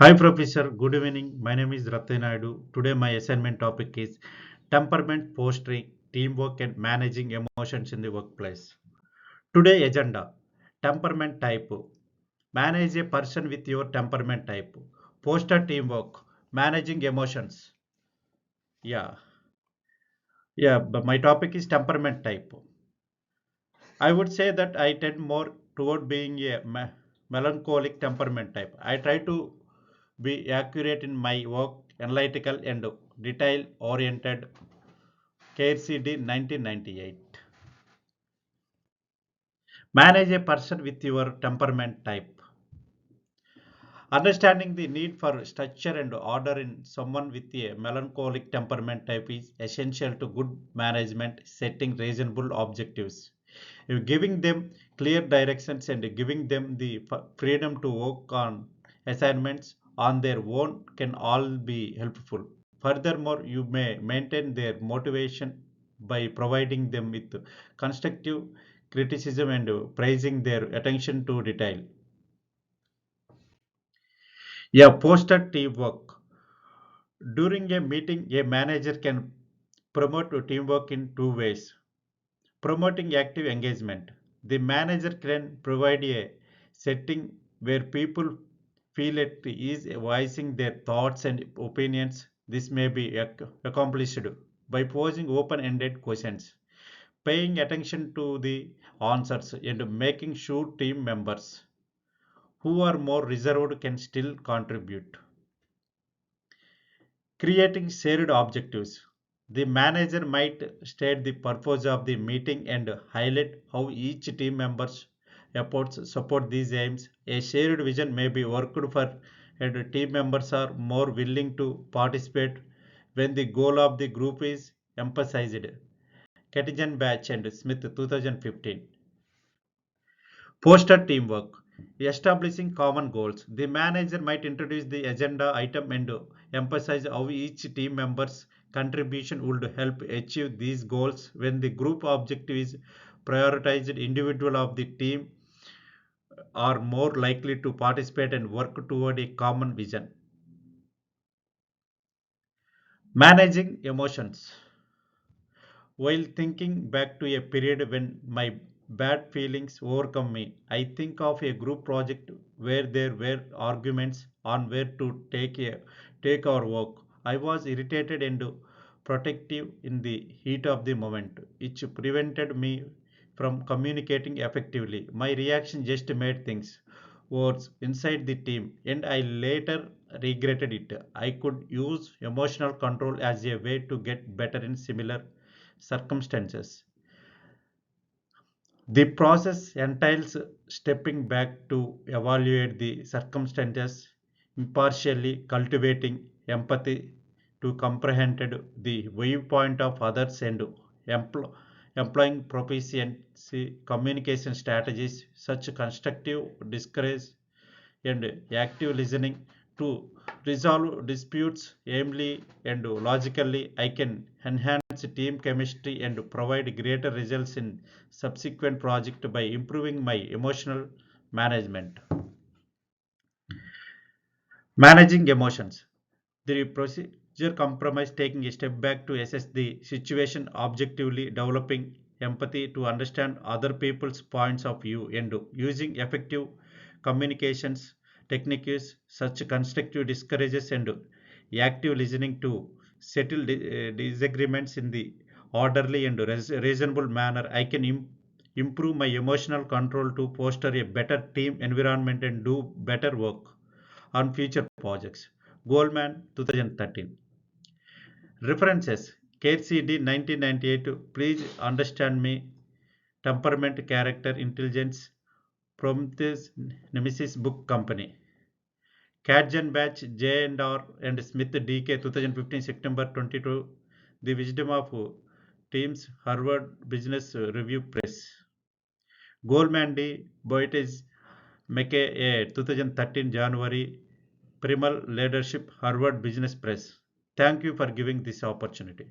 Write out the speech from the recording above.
Hi, Professor. Good evening. My name is Ratna Naidu. Today, my assignment topic is temperament fostering teamwork and managing emotions in the workplace. Today, agenda temperament type. Manage a person with your temperament type. Foster teamwork. Managing emotions. Yeah, but my topic is temperament type. I would say that I tend more toward being a melancholic temperament type. I try to be accurate in my work, analytical and detail oriented. KCD 1998. Manage a person with your temperament type. Understanding the need for structure and order in someone with a melancholic temperament type is essential to good management, setting reasonable objectives. If giving them clear directions and giving them the freedom to work on assignments on their own can all be helpful. Furthermore, you may maintain their motivation by providing them with constructive criticism and praising their attention to detail. Yeah, foster teamwork. During a meeting, a manager can promote teamwork in two ways. Promoting active engagement. The manager can provide a setting where people feel at ease voicing their thoughts and opinions. This may be accomplished by posing open ended questions, paying attention to the answers, and making sure team members who are more reserved can still contribute. Creating shared objectives. The manager might state the purpose of the meeting and highlight how each team member's efforts support these aims. A shared vision may be worked for and team members are more willing to participate when the goal of the group is emphasized. Katijan Batch and Smith 2015. Poster teamwork. Establishing common goals. The manager might introduce the agenda item and emphasize how each team member's contribution would help achieve these goals. When the group objective is prioritized, individual of the team are more likely to participate and work toward a common vision. Managing emotions. While thinking back to a period when my bad feelings overcome me, I think of a group project where there were arguments on where to take our work. I was irritated and protective in the heat of the moment, which prevented me from communicating effectively. My reaction just made things worse inside the team, and I later regretted it. I could use emotional control as a way to get better in similar circumstances. The process entails stepping back to evaluate the circumstances impartially, cultivating empathy to comprehend the viewpoint of others and empl- employing proficiency communication strategies such constructive discourage and active listening to resolve disputes aimly and logically. I can enhance team chemistry and provide greater results in subsequent project by improving my emotional management. Managing emotions. The procedure compromise taking a step back to assess the situation objectively, developing empathy to understand other people's points of view, and using effective communications techniques such constructive discourages and active listening to settle disagreements in the orderly and reasonable manner. I can improve my emotional control to foster a better team environment and do better work on future projects. Goldman 2013. References KCD 1998. Please understand me. Temperament, Character, Intelligence. Prometheus Nemesis Book Company. Katjan Batch J&R and Smith DK 2015 September 22. The Wisdom of Teams Harvard Business Review Press. Goldman D. Boytes McKay 2013 January. Primal Leadership Harvard Business Press. Thank you for giving this opportunity.